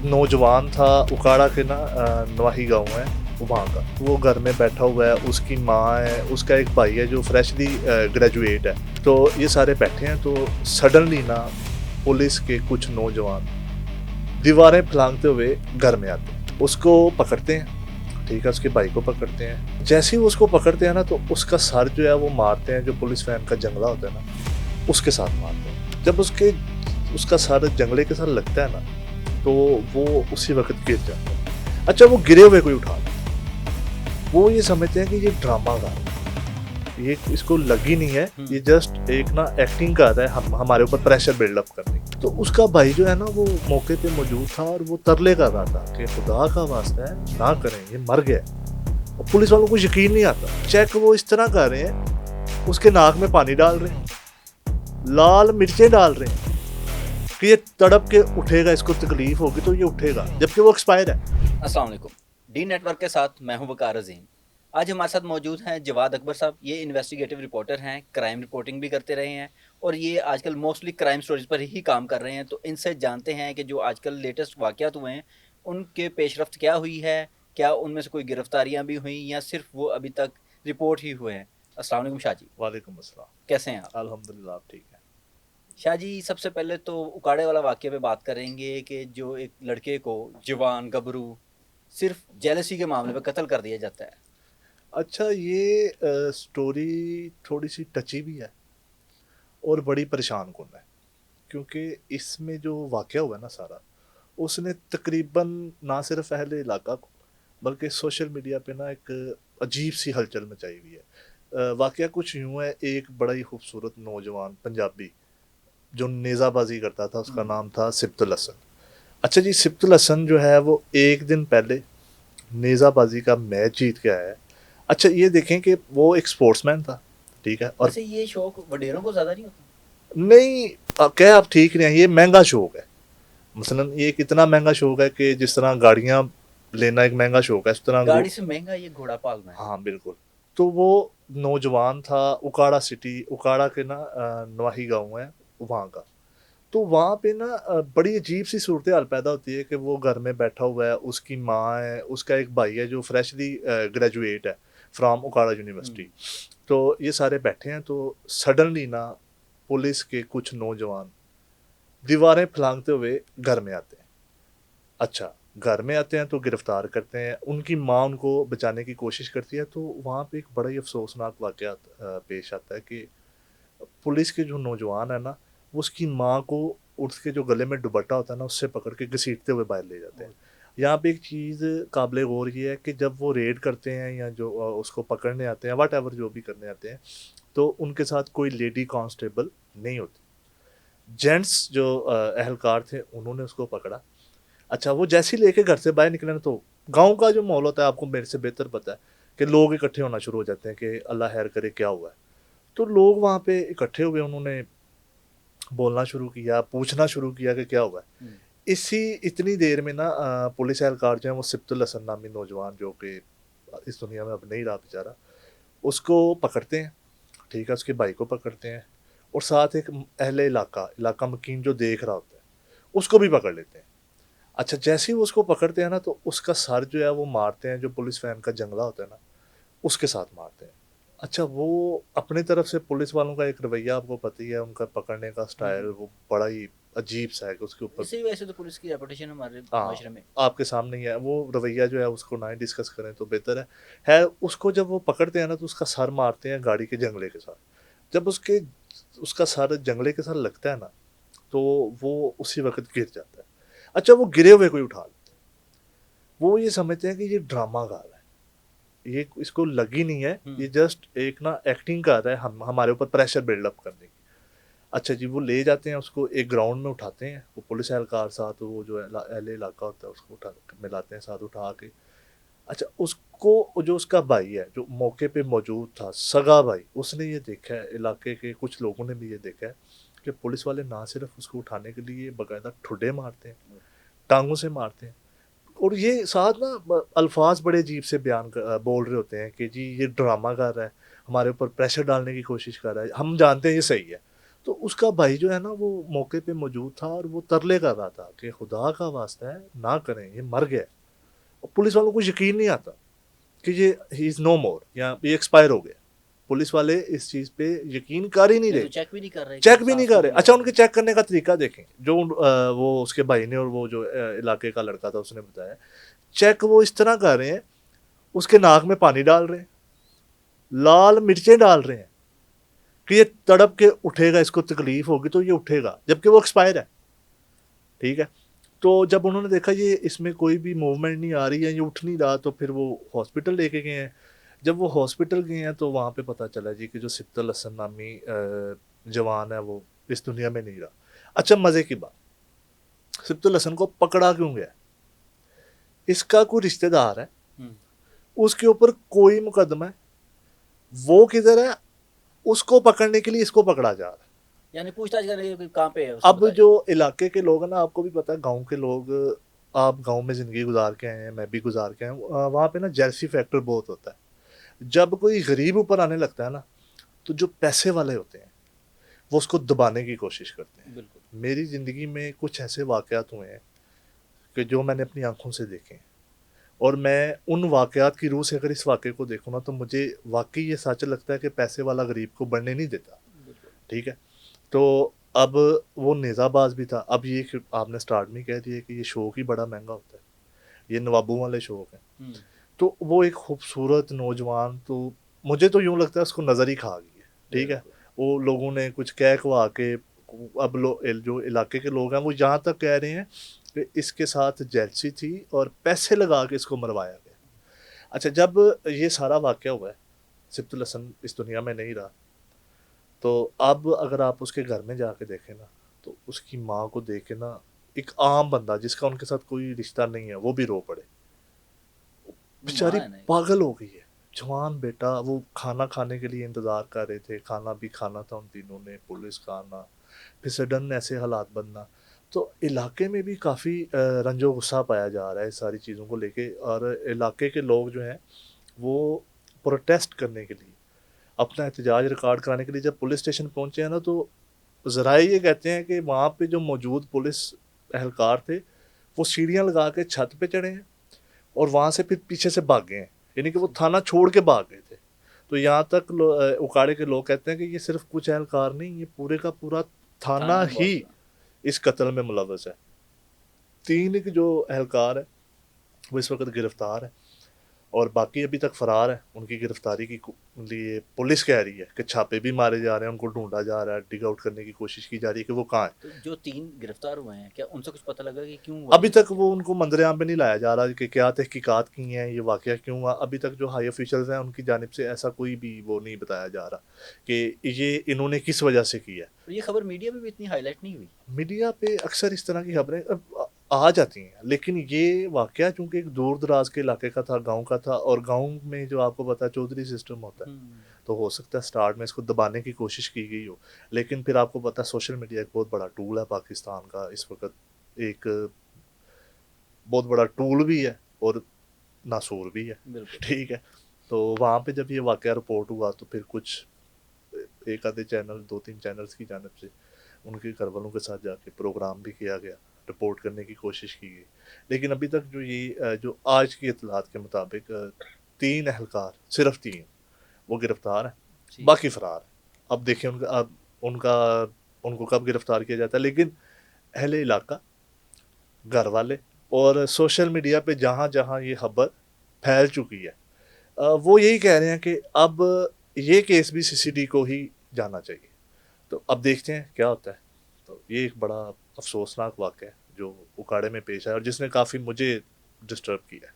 नौजवान था उकाड़ा के ना नवाही गांव है वहाँ का। वो घर में बैठा हुआ है, उसकी माँ है, उसका एक भाई है जो फ्रेशली ग्रेजुएट है। तो ये सारे बैठे हैं, तो सडनली ना पुलिस के कुछ नौजवान दीवारें फलांगते हुए घर में आते हैं, उसको पकड़ते हैं। ठीक है, उसके भाई को पकड़ते हैं। जैसे ही वो उसको पकड़ते हैं ना, तो उसका सर जो है वो मारते हैं, जो पुलिस वैन का जंगला होता है ना उसके साथ मारते हैं। जब उसका सर जंगले के साथ लगता है ना, तो वो उसी वक्त गिर जाता है। अच्छा, वो गिरे हुए कोई उठा लेता है। वो ये समझते हैं कि ये ड्रामा का है, ये इसको लगी नहीं है, ये जस्ट एक ना एक्टिंग कर रहा है हमारे ऊपर प्रेशर बिल्डअप करने की। तो उसका भाई जो है ना वो मौके पे मौजूद था और वो तरले कर रहा था कि खुदा का वास्ता है ना करें, ये मर गया। और पुलिस वालों को यकीन नहीं आता। चेक वो इस तरह कर रहे हैं, उसके नाक में पानी डाल रहे हैं, लाल मिर्चें डाल रहे हैं कि ये तड़प के उठेगा, इसको तकलीफ होगी तो ये उठेगा, जबकि वो एक्सपायर है। अस्सलाम वालेकुम। डी नेटवर्क के साथ मैं हूं वकार अजीम। आज हमारे साथ मौजूद हैं जवाद अकबर साहब। ये इन्वेस्टिगेटिव रिपोर्टर हैं, क्राइम रिपोर्टिंग भी करते रहे हैं और ये आजकल मोस्टली क्राइम स्टोरीज पर ही काम कर रहे हैं। तो इनसे जानते हैं कि जो आजकल लेटेस्ट वाक़यात हुए हैं उनके पेशरफ्त क्या हुई है, क्या उनमें से कोई गिरफ्तारियां भी हुई या सिर्फ वो अभी तक रिपोर्ट ही हुए हैं। अस्सलाम वालेकुम शाह जी। वालेकुम अस्सलाम। कैसे हैं आप? अल्हम्दुलिल्लाह, आप ठीक है। शाह जी, सबसे पहले तो उकाड़े वाला वाक़ये पे बात करेंगे कि जो एक लड़के को जवान गबरू सिर्फ जेलसी के मामले पे कत्ल कर दिया जाता है। अच्छा, ये स्टोरी थोड़ी सी टची भी है और बड़ी परेशान कौन है, क्योंकि इसमें जो वाक़या हुआ है ना सारा, उसने तकरीबन ना सिर्फ अहले इलाका को बल्कि सोशल मीडिया पे ना एक अजीब सी हलचल मचाई हुई है। वाक़या कुछ यूँ है, एक बड़ा ही खूबसूरत नौजवान पंजाबी जो नेज़ाबाजी करता था, उसका नाम था सिब्तुल हसन। अच्छा जी, सिब्तुल हसन जो है वो एक दिन पहले नेज़ाबाजी का मैच जीत के आया है। अच्छा, ये देखें कि वो एक स्पोर्ट्समैन था, ठीक है, और वैसे ये शौक वडेरों को ज़्यादा नहीं होता? नहीं, क्या आप ठीक नहीं है, ये महंगा शौक है। मसलन ये एक इतना महंगा शौक है कि जिस तरह गाड़ियाँ लेना एक महंगा शौक है, इस तरह गाड़ी से महंगा ये घोड़ा पालना है। हाँ बिल्कुल। तो वो नौजवान था उकाड़ा सिटी, उकाड़ा के ना नवाही गांव है वहाँ का। तो वहाँ पे ना बड़ी अजीब सी सूरत हाल पैदा होती है कि वो घर में बैठा हुआ है, उसकी माँ है, उसका एक भाई है जो फ्रेशली ग्रेजुएट है फ्रॉम उकाड़ा यूनिवर्सिटी। तो ये सारे बैठे हैं, तो सडनली ना पुलिस के कुछ नौजवान दीवारें फलांगते हुए घर में आते हैं। अच्छा, घर में आते हैं तो गिरफ्तार करते हैं, उनकी माँ उनको बचाने की कोशिश करती है। तो वहाँ पे एक बड़ा ही अफसोसनाक वाक़या पेश आता है कि पुलिस के जो नौजवान है ना, वो उसकी माँ को उसके जो गले में दुपट्टा होता है ना उससे पकड़ के घसीटते हुए बाहर ले जाते हैं। यहाँ पे एक चीज़ काबिल गौर ये है कि जब वो रेड करते हैं या जो उसको पकड़ने आते हैं, वट एवर जो भी करने आते हैं, तो उनके साथ कोई लेडी कांस्टेबल नहीं होती। जेंट्स जो अहलकार थे उन्होंने उसको पकड़ा। अच्छा, वो जैसे ही लेके घर से बाहर निकले ना, तो गाँव का जो माहौल होता है आपको मेरे से बेहतर पता है कि लोग इकट्ठे होना शुरू हो जाते हैं कि अल्लाह खैर करे क्या हुआ है। तो लोग वहाँ पे इकट्ठे हुए, उन्होंने बोलना शुरू किया, पूछना शुरू किया कि क्या हुआ है। इतनी देर में ना पुलिस एहलकार जो है वो सिब्तुल हसन नामी नौजवान जो कि इस दुनिया में अब नहीं रहा बेचारा, उसको पकड़ते हैं। ठीक है, उसके भाई को पकड़ते हैं और साथ एक अहले इलाका मकीन जो देख रहा होता है उसको भी पकड़ लेते हैं। अच्छा, जैसे ही वो उसको पकड़ते हैं ना, तो उसका सर जो है वो मारते हैं, जो पुलिस वैन का जंगला होता है ना उसके साथ मारते हैं। अच्छा, वो अपनी तरफ से पुलिस वालों का एक रवैया आपको पता ही है, उनका पकड़ने का स्टाइल वो बड़ा ही अजीब सा है कि उसके ऊपर इसी वजह से तो पुलिस की रेपुटेशन हमारे हाँ माशरे में। आपके सामने ही है। वो रवैया जो है उसको ना ही डिस्कस करें तो बेहतर है। उसको जब वो पकड़ते हैं ना, तो उसका सर मारते हैं गाड़ी के जंगले के साथ। जब उसका सर जंगले के साथ लगता है ना, तो वो उसी वक्त गिर जाता है। अच्छा, वो गिरे हुए कोई उठा लेते हैं। वो ये समझते हैं कि ये ड्रामा गा रहा है, ये इसको लगी नहीं है, ये जस्ट एक ना एक्टिंग कर रहा है हमारे ऊपर प्रेशर बिल्डअप करने की। अच्छा जी, वो ले जाते हैं उसको, एक ग्राउंड में उठाते हैं, वो पुलिस एहलकार साथ वो जो अहले इलाका होता है उसको उठा मिलाते हैं साथ उठा के। अच्छा, उसको जो उसका भाई है जो मौके पे मौजूद था, सगा भाई, उसने ये देखा है, इलाके के कुछ लोगों ने भी ये देखा है कि पुलिस वाले ना सिर्फ उसको उठाने के लिए बाकायदा ठुड्डे मारते हैं, टांगों से मारते हैं, और ये साथ ना अल्फाज बड़े अजीब से बोल रहे होते हैं कि जी ये ड्रामा कर रहा है, हमारे ऊपर प्रेशर डालने की कोशिश कर रहा है, हम जानते हैं ये सही है। تو اس کا بھائی جو ہے نا وہ موقع پہ موجود تھا اور وہ ترلے کر رہا تھا کہ خدا کا واسطہ ہے نہ کریں، یہ مر گیا. اور پولیس والوں کو یقین نہیں آتا کہ یہ ہی از نو مور یا یہ ایکسپائر ہو گیا. پولیس والے اس چیز پہ یقین کر ہی نہیں یہ رہے، تو چیک بھی نہیں کر رہے، چیک بھی نہیں سانس کر رہے. لے اچھا رہے ان کے چیک کرنے کا طریقہ دیکھیں جو وہ اس کے بھائی نے اور وہ جو علاقے کا لڑکا تھا اس نے بتایا. چیک وہ اس طرح کر رہے ہیں، اس کے ناک میں پانی ڈال رہے ہیں، لال مرچیں ڈال رہے ہیں کہ یہ تڑپ کے اٹھے گا، اس کو تکلیف ہوگی تو یہ اٹھے گا، جبکہ وہ ایکسپائر ہے. ٹھیک ہے. تو جب انہوں نے دیکھا یہ اس میں کوئی بھی موومنٹ نہیں آ رہی ہے، یہ اٹھ نہیں رہا، تو پھر وہ ہاسپٹل لے کے گئے ہیں. جب وہ ہاسپٹل گئے ہیں تو وہاں پہ پتہ چلا جی کہ جو سبط الحسن نامی جوان ہے وہ اس دنیا میں نہیں رہا. اچھا مزے کی بات، سبط الحسن کو پکڑا کیوں گیا؟ اس کا کوئی رشتہ دار ہے، اس کے اوپر کوئی مقدمہ ہے، وہ کدھر ہے، اس کو پکڑنے کے لیے اس کو پکڑا جا رہا ہے. یعنی پوچھ تاچھ کرنے کے کہاں پہ ہے اس کو اب بتائیں. جو علاقے کے لوگ ہیں نا، آپ کو بھی پتا ہے گاؤں کے لوگ، آپ گاؤں میں زندگی گزار کے آئے ہیں، میں بھی گزار کے آئے ہوں، وہاں پہ نا جیلسی فیکٹر بہت ہوتا ہے. جب کوئی غریب اوپر آنے لگتا ہے نا تو جو پیسے والے ہوتے ہیں وہ اس کو دبانے کی کوشش کرتے ہیں. بالکل. میری زندگی میں کچھ ایسے واقعات ہوئے ہیں کہ جو میں نے اپنی آنکھوں سے دیکھے ہیں، اور میں ان واقعات کی روح سے اگر اس واقعے کو دیکھوں نا تو مجھے واقعی یہ سچ لگتا ہے کہ پیسے والا غریب کو بڑھنے نہیں دیتا. بالکل. ٹھیک ہے. تو اب وہ نیزہ باز بھی تھا. اب یہ آپ نے سٹارٹ میں کہہ دیا کہ یہ شوق ہی بڑا مہنگا ہوتا ہے، یہ نوابوں والے شوق ہیں. تو وہ ایک خوبصورت نوجوان، تو مجھے تو یوں لگتا ہے اس کو نظر ہی کھا گئی ہے. ٹھیک ہے. وہ لوگوں نے کچھ کہہ کوا کے، اب جو علاقے کے لوگ ہیں وہ یہاں تک کہہ رہے ہیں کہ اس کے ساتھ جیلسی تھی اور پیسے لگا کے اس کو مروایا گیا. اچھا جب یہ سارا واقعہ ہوا ہے، سبط الحسن اس دنیا میں نہیں رہا، تو اب اگر آپ اس کے گھر میں جا کے دیکھیں نا تو اس کی ماں کو دیکھ کے نا ایک عام بندہ جس کا ان کے ساتھ کوئی رشتہ نہیں ہے وہ بھی رو پڑے. بیچاری پاگل ہو گئی ہے. جوان بیٹا، وہ کھانا کھانے کے لیے انتظار کر رہے تھے، کھانا بھی کھانا تھا ان تینوں نے، پولیس کا آنا، پھر سڈن ایسے حالات بننا. تو علاقے میں بھی کافی رنج و غصہ پایا جا رہا ہے اس ساری چیزوں کو لے کے. اور علاقے کے لوگ جو ہیں وہ پروٹیسٹ کرنے کے لیے، اپنا احتجاج ریکارڈ کرانے کے لیے جب پولیس اسٹیشن پہنچے ہیں نا، تو ذرائع یہ کہتے ہیں کہ وہاں پہ جو موجود پولیس اہلکار تھے وہ سیڑھیاں لگا کے چھت پہ چڑھے ہیں اور وہاں سے پھر پیچھے سے بھاگ گئے ہیں، یعنی کہ وہ تھانہ چھوڑ کے بھاگ گئے تھے. تو یہاں تک اکاڑے کے لوگ کہتے ہیں کہ یہ صرف کچھ اہلکار نہیں، یہ پورے کا پورا تھانہ ہی اس قتل میں ملوث ہے. 3 جو اہلکار ہیں وہ اس وقت گرفتار ہیں اور باقی ابھی تک فرار ہیں. ان کی گرفتاری کے لیے پولیس کہہ رہی ہے کہ چھاپے بھی مارے جا رہے ہیں، ان کو ڈھونڈا جا رہا ہے، ڈگ آؤٹ کرنے کی کوشش کی جا رہی ہے کہ وہ کہاں ہیں. تو جو 3 گرفتار ہوئے ہیں کیا ان سے کچھ پتہ لگا کہ کیوں ہوا؟ ابھی تک وہ ان کو منظر عام پہ نہیں لایا جا رہا کہ کیا تحقیقات کی ہیں، یہ واقعہ کیوں ہوا. ابھی تک جو ہائی آفیشلز ہیں ان کی جانب سے ایسا کوئی بھی وہ نہیں بتایا جا رہا کہ یہ انہوں نے کس وجہ سے کیا. یہ خبر میڈیا میں بھی اتنی ہائی لائٹ نہیں ہوئی. میڈیا پہ اکثر اس طرح کی خبریں آ جاتی ہیں، لیکن یہ واقعہ چونکہ ایک دور دراز کے علاقے کا تھا، گاؤں کا تھا، اور گاؤں میں جو آپ کو پتا چودھری سسٹم ہوتا ہے تو ہو سکتا ہے سٹارٹ میں اس کو دبانے کی کوشش کی گئی ہو. لیکن پھر آپ کو پتا سوشل میڈیا ایک بہت بڑا ٹول ہے پاکستان کا اس وقت، ایک بہت بڑا ٹول بھی ہے اور ناسور بھی ہے. ٹھیک ہے. تو وہاں پہ جب یہ واقعہ رپورٹ ہوا تو پھر کچھ ایک آدھے چینل، 2-3 چینلز کی جانب سے ان کے گھر والوں کے ساتھ جا کے پروگرام بھی کیا گیا، رپورٹ کرنے کی کوشش کی گئی. لیکن ابھی تک جو آج کی اطلاعات کے مطابق 3 اہلکار، صرف 3 وہ گرفتار ہیں، باقی فرار ہیں. اب دیکھیں ان کو کب گرفتار کیا جاتا ہے. لیکن اہل علاقہ، گھر والے اور سوشل میڈیا پہ جہاں جہاں یہ خبر پھیل چکی ہے وہ یہی کہہ رہے ہیں کہ اب یہ کیس بھی CCD کو ہی جانا چاہیے. تو اب دیکھتے ہیں کیا ہوتا ہے. تو یہ ایک بڑا افسوسناک واقعہ ہے جو اکاڑے میں پیش آیا اور جس نے کافی مجھے ڈسٹرب کیا ہے.